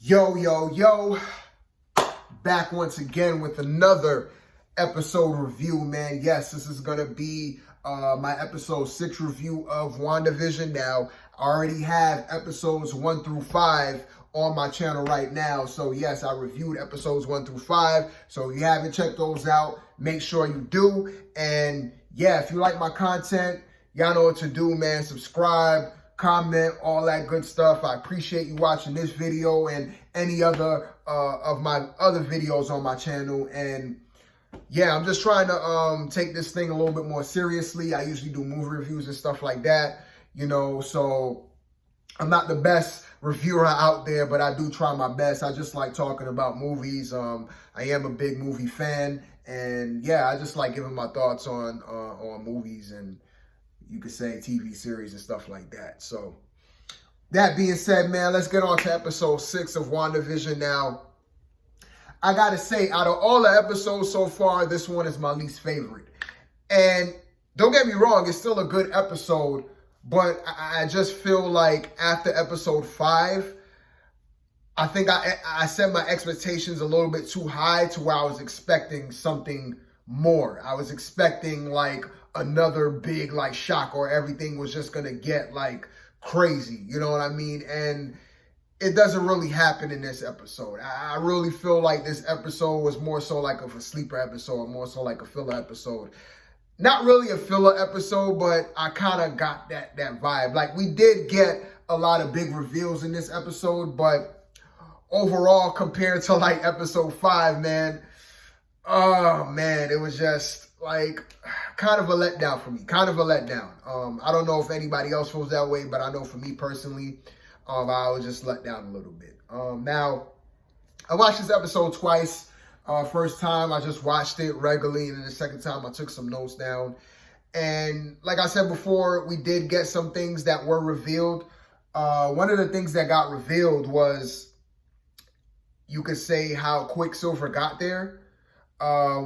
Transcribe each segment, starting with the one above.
Yo, back once again with another episode review, man. Yes, this is gonna be my episode 6 review of WandaVision. Now, I already have episodes 1 through 5 on my channel right now. So yes, I reviewed episodes 1 through 5. So if you haven't checked those out, make sure you do. And yeah, if you like my content, y'all know what to do, man. Subscribe, comment, all that good stuff. I appreciate you watching this video and any other of my other videos on my channel. And yeah, I'm just trying to take this thing a little bit more seriously. I usually do movie reviews and stuff like that, you know, so I'm not the best reviewer out there, but I do try my best. I just like talking about movies. I am a big movie fan, and yeah, I just like giving my thoughts on movies and, you could say, TV series and stuff like that. So that being said, man, let's get on to episode 6 of WandaVision. Now, I gotta say, out of all the episodes so far, this one is my least favorite. And don't get me wrong, it's still a good episode, but I just feel like after episode 5, I think I set my expectations a little bit too high to where I was expecting something more. I was expecting like another big like shock, or everything was just gonna get like crazy, you know what I mean? And it doesn't really happen in this episode. I really feel like this episode was more so like a sleeper episode, more so like a filler episode. Not really a filler episode, but I kind of got that vibe. Like, we did get a lot of big reveals in this episode, but overall, compared to like episode 5, man, oh man, it was just like kind of a letdown for me. Kind of a letdown. I don't know if anybody else feels that way, but I know for me personally, I was just let down a little bit. Now, I watched this episode twice. First time, I just watched it regularly, and then the second time, I took some notes down. And like I said before, we did get some things that were revealed. One of the things that got revealed was, you could say, how Quicksilver got there.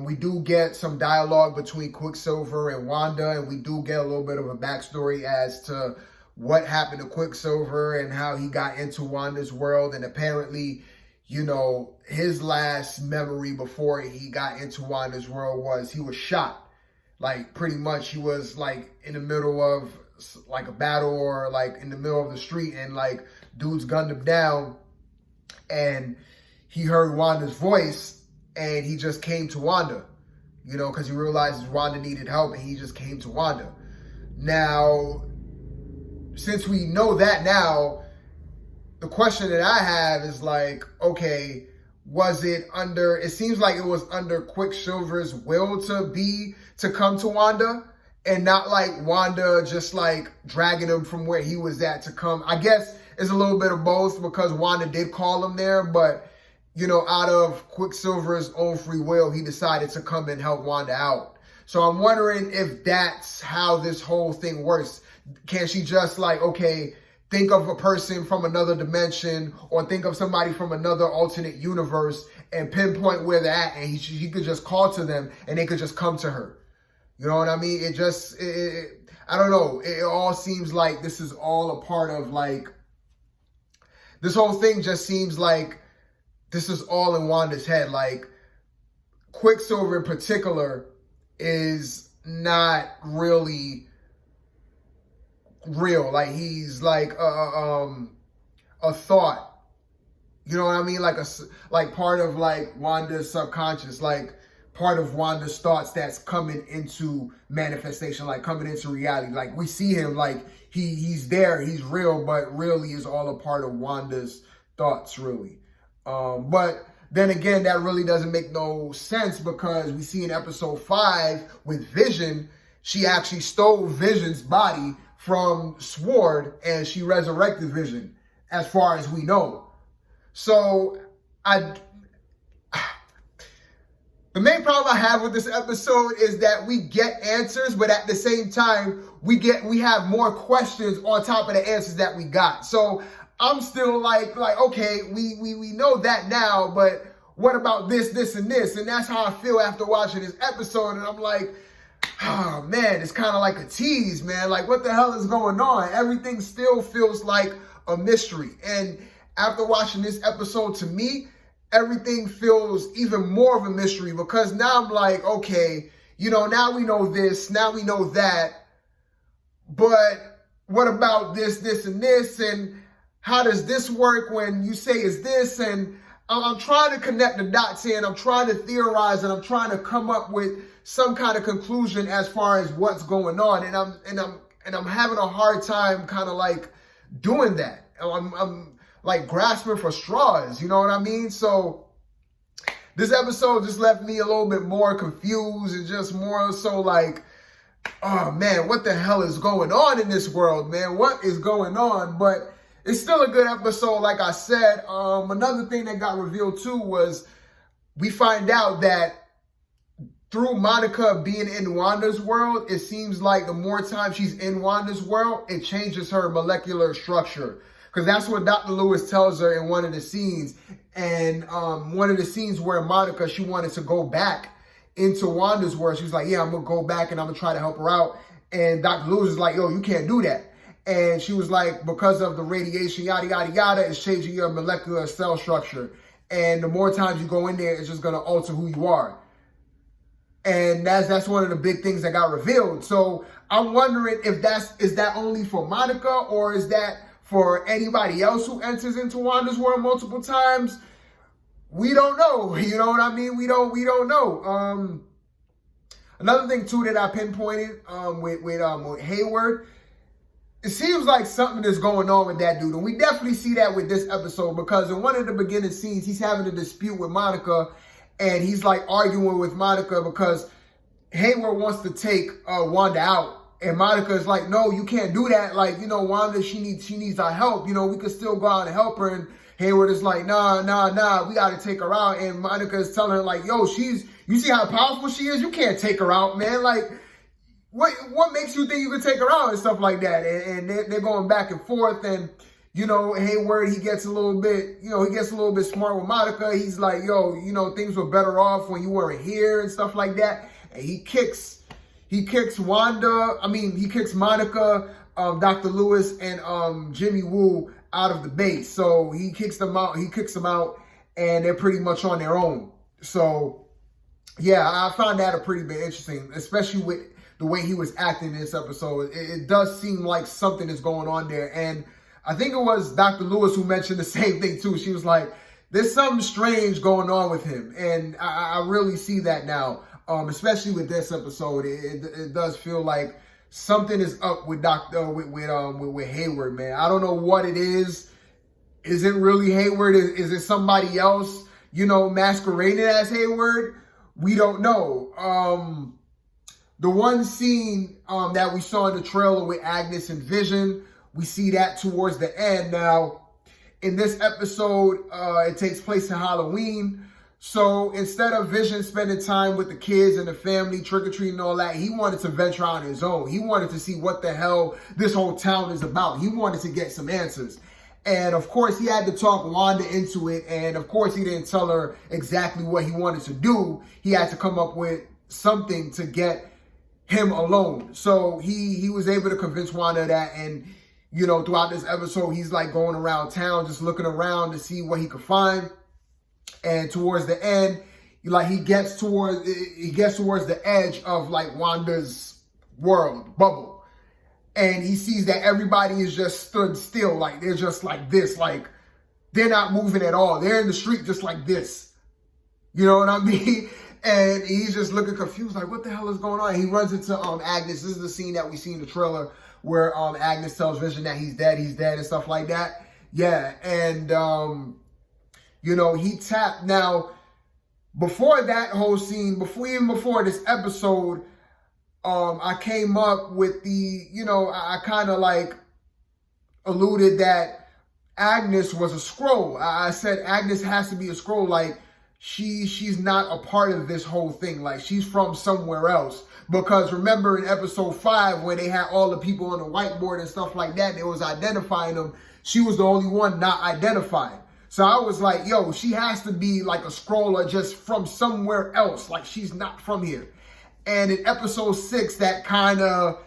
We do get some dialogue between Quicksilver and Wanda, and we do get a little bit of a backstory as to what happened to Quicksilver and how he got into Wanda's world. And apparently, you know, his last memory before he got into Wanda's world was he was shot. Like, pretty much he was like in the middle of like a battle, or like in the middle of the street, and like dudes gunned him down, and he heard Wanda's voice, and he just came to Wanda, you know, because he realized Wanda needed help, and he just came to Wanda. Now, since we know that now, the question that I have is like, okay, was it under, it seems like it was under Quicksilver's will to come to Wanda, and not like Wanda just like dragging him from where he was at to come. I guess it's a little bit of both, because Wanda did call him there, but, you know, out of Quicksilver's own free will, he decided to come and help Wanda out. So I'm wondering if that's how this whole thing works. Can she just like, okay, think of a person from another dimension, or think of somebody from another alternate universe and pinpoint where they're at, and she could just call to them and they could just come to her. You know what I mean? It just, I don't know. It all seems like this is all a part of like, this whole thing just seems like this is all in Wanda's head. Like, Quicksilver in particular is not really real. Like, he's like a thought, you know what I mean? Like part of like Wanda's subconscious, like part of Wanda's thoughts that's coming into manifestation, like coming into reality. Like, we see him, like he's there, he's real, but really is all a part of Wanda's thoughts, really. But then again, that really doesn't make no sense, because we see in episode 5 with Vision, she actually stole Vision's body from Sword, and she resurrected Vision, as far as we know. So the main problem I have with this episode is that we get answers, but at the same time, we have more questions on top of the answers that we got. So I'm still like, okay, we know that now, but what about this, and this? And that's how I feel after watching this episode. And I'm like, oh man, it's kind of like a tease, man. Like, what the hell is going on? Everything still feels like a mystery. And after watching this episode, to me, everything feels even more of a mystery, because now I'm like, okay, now we know this, now we know that, but what about this, and this, and how does this work when you say it's this? And I'm trying to connect the dots here, and I'm trying to theorize, and I'm trying to come up with some kind of conclusion as far as what's going on, and I'm having a hard time kind of like doing that. I'm like grasping for straws, you know what I mean? So this episode just left me a little bit more confused, and just more so like, oh man, what the hell is going on in this world, man? What is going on? But it's still a good episode, like I said. Another thing that got revealed too was we find out that through Monica being in Wanda's world, it seems like the more time she's in Wanda's world, it changes her molecular structure. Because that's what Dr. Lewis tells her in one of the scenes. And one of the scenes where Monica, she wanted to go back into Wanda's world. She was like, yeah, I'm going to go back and I'm going to try to help her out. And Dr. Lewis is like, yo, you can't do that. And she was like, because of the radiation, yada, yada, yada, it's changing your molecular cell structure. And the more times you go in there, it's just going to alter who you are. And that's one of the big things that got revealed. So I'm wondering if is that only for Monica, or is that for anybody else who enters into Wanda's world multiple times? We don't know. You know what I mean? We don't know. Another thing too that I pinpointed with Hayward, it seems like something is going on with that dude. And we definitely see that with this episode, because in one of the beginning scenes, he's having a dispute with Monica, and he's like arguing with Monica because Hayward wants to take Wanda out. And Monica is like, no, you can't do that. Like, Wanda, she needs our help. We could still go out and help her. And Hayward is like, nah, we got to take her out. And Monica is telling her like, yo, you see how powerful she is? You can't take her out, man. Like, what makes you think you can take her out and stuff like that? And they're going back and forth. And, Hayward, he gets a little bit smart with Monica. He's like, yo, things were better off when you weren't here and stuff like that. And he kicks Monica, Dr. Lewis, and Jimmy Woo out of the base. So he kicks them out, and they're pretty much on their own. So yeah, I found that a pretty bit interesting, especially with the way he was acting in this episode. It does seem like something is going on there. And I think it was Dr. Lewis who mentioned the same thing too. She was like, there's something strange going on with him. And I really see that now. Especially with this episode, it does feel like something is up with with Hayward, man. I don't know what it is. Is it really Hayward? Is it somebody else, masquerading as Hayward? We don't know. The one scene that we saw in the trailer with Agnes and Vision, we see that towards the end. Now, in this episode, it takes place in Halloween. So instead of Vision spending time with the kids and the family, trick-or-treating and all that, he wanted to venture on his own. He wanted to see what the hell this whole town is about. He wanted to get some answers. And of course, he had to talk Wanda into it. And of course, he didn't tell her exactly what he wanted to do. He had to come up with something to get him alone. So he was able to convince Wanda that. And, throughout this episode, he's like going around town, just looking around to see what he could find. And towards the end, he gets towards the edge of like Wanda's world bubble, and he sees that everybody is just stood still, like they're just like this, like they're not moving at all. They're in the street just like this. You know what I mean? And he's just looking confused, like what the hell is going on? And he runs into Agnes. This is the scene that we see in the trailer where Agnes tells Vision that he's dead, and stuff like that. Yeah, and he tapped. Now, before that whole scene, before this episode, I came up with I kind of like alluded that Agnes was a Skrull. I said Agnes has to be a Skrull. Like she's not a part of this whole thing. Like she's from somewhere else. Because remember in episode 5 when they had all the people on the whiteboard and stuff like that, they was identifying them. She was the only one not identified. So I was like, yo, she has to be like a Skrull or just from somewhere else. Like she's not from here. And in episode 6, that kind of,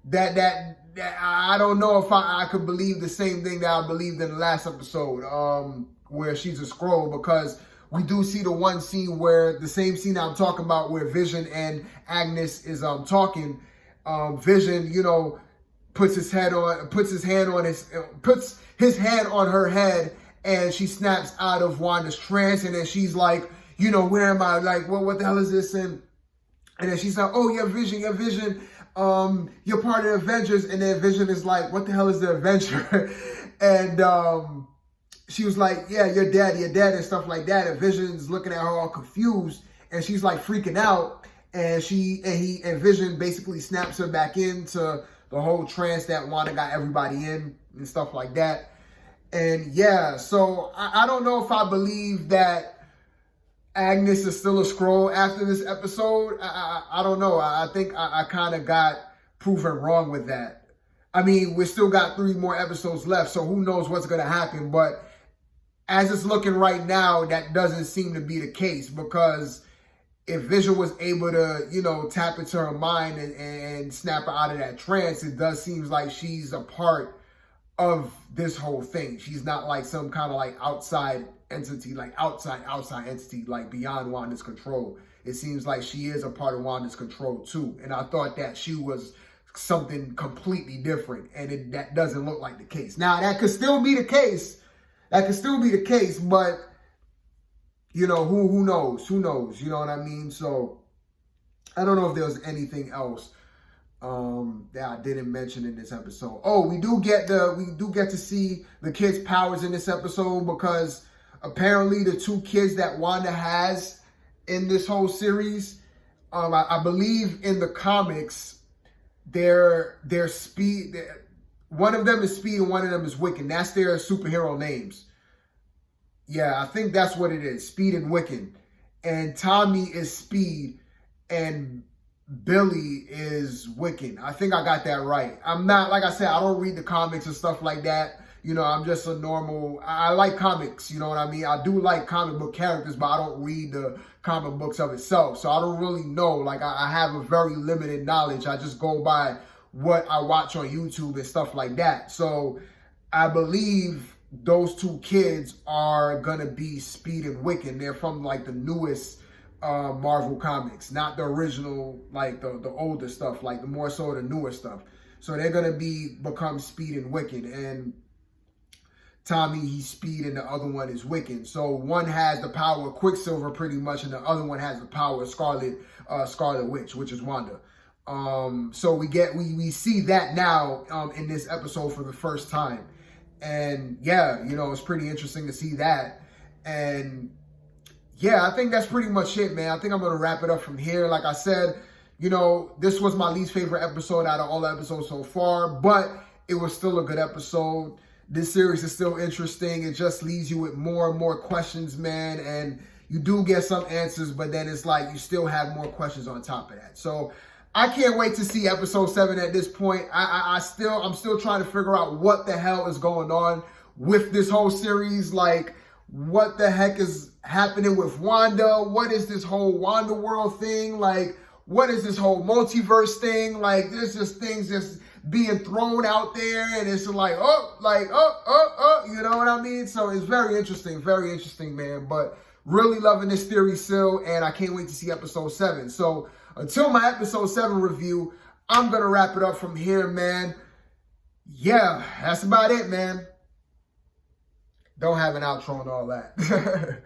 that I don't know if I could believe the same thing that I believed in the last episode, where she's a Skrull, because we do see the one scene where, the same scene I'm talking about, where Vision and Agnes is talking. Vision, you know, puts his hand on her head, and she snaps out of Wanda's trance, and then she's like, you know, where am I? Like, well, what the hell is this? And then she's like, oh, you're Vision, you're part of the Avengers. And then Vision is like, what the hell is the Avenger? And she was like, yeah, you're dead, and stuff like that. And Vision's looking at her all confused, and she's like freaking out. And Vision basically snaps her back into the whole trance that Wanda got everybody in and stuff like that. And yeah, so I don't know if I believe that Agnes is still a Skrull after this episode. I don't know. I think I kind of got proven wrong with that. I mean, we still got 3 more episodes left, so who knows what's going to happen. But as it's looking right now, that doesn't seem to be the case, because if Vision was able to, you know, tap into her mind and snap her out of that trance, it does seem like she's a part of this whole thing. She's not like some kind of like outside entity, like outside entity, like beyond Wanda's control. It seems like she is a part of Wanda's control too. And I thought that she was something completely different, and that doesn't look like the case. Now, that could still be the case. But you know, who knows? Who knows? You know what I mean? So I don't know if there was anything else that I didn't mention in this episode. Oh, we do get to see the kids' powers in this episode, because apparently the 2 kids that Wanda has in this whole series, I believe in the comics, they're Speed. One of them is Speed and one of them is Wiccan. That's their superhero names. Yeah, I think that's what it is. Speed and Wiccan. And Tommy is Speed and Billy is Wiccan. I think I got that right. I'm not, like I said, I don't read the comics and stuff like that. You know, I'm just a normal, I like comics, you know what I mean? I do like comic book characters, but I don't read the comic books of itself. So I don't really know. Like, I have a very limited knowledge. I just go by what I watch on YouTube and stuff like that. So I believe those 2 kids are gonna be Speed and Wiccan. They're from like the newest Marvel comics, not the original, like the older stuff, like the more so the newer stuff. So they're gonna become Speed and Wiccan, and Tommy, he's Speed, and the other one is Wiccan. So one has the power of Quicksilver pretty much, and the other one has the power of Scarlet Witch, which is Wanda. So we see that now in this episode for the first time. And yeah, you know, it's pretty interesting to see that. And yeah, I think that's pretty much it, man. I think I'm going to wrap it up from here. Like I said, you know, this was my least favorite episode out of all the episodes so far, but it was still a good episode. This series is still interesting. It just leaves you with more and more questions, man. And you do get some answers, but then it's like you still have more questions on top of that. So I can't wait to see episode 7 at this point. I'm still trying to figure out what the hell is going on with this whole series. Like, what the heck is happening with Wanda? What is this whole Wanda world thing? Like, what is this whole multiverse thing? Like, there's just things just being thrown out there, and it's like, you know what I mean? So it's very interesting, man. But really loving this theory still, and I can't wait to see episode 7. So until my episode 7 review, I'm going to wrap it up from here, man. Yeah, that's about it, man. Don't have an outro and all that.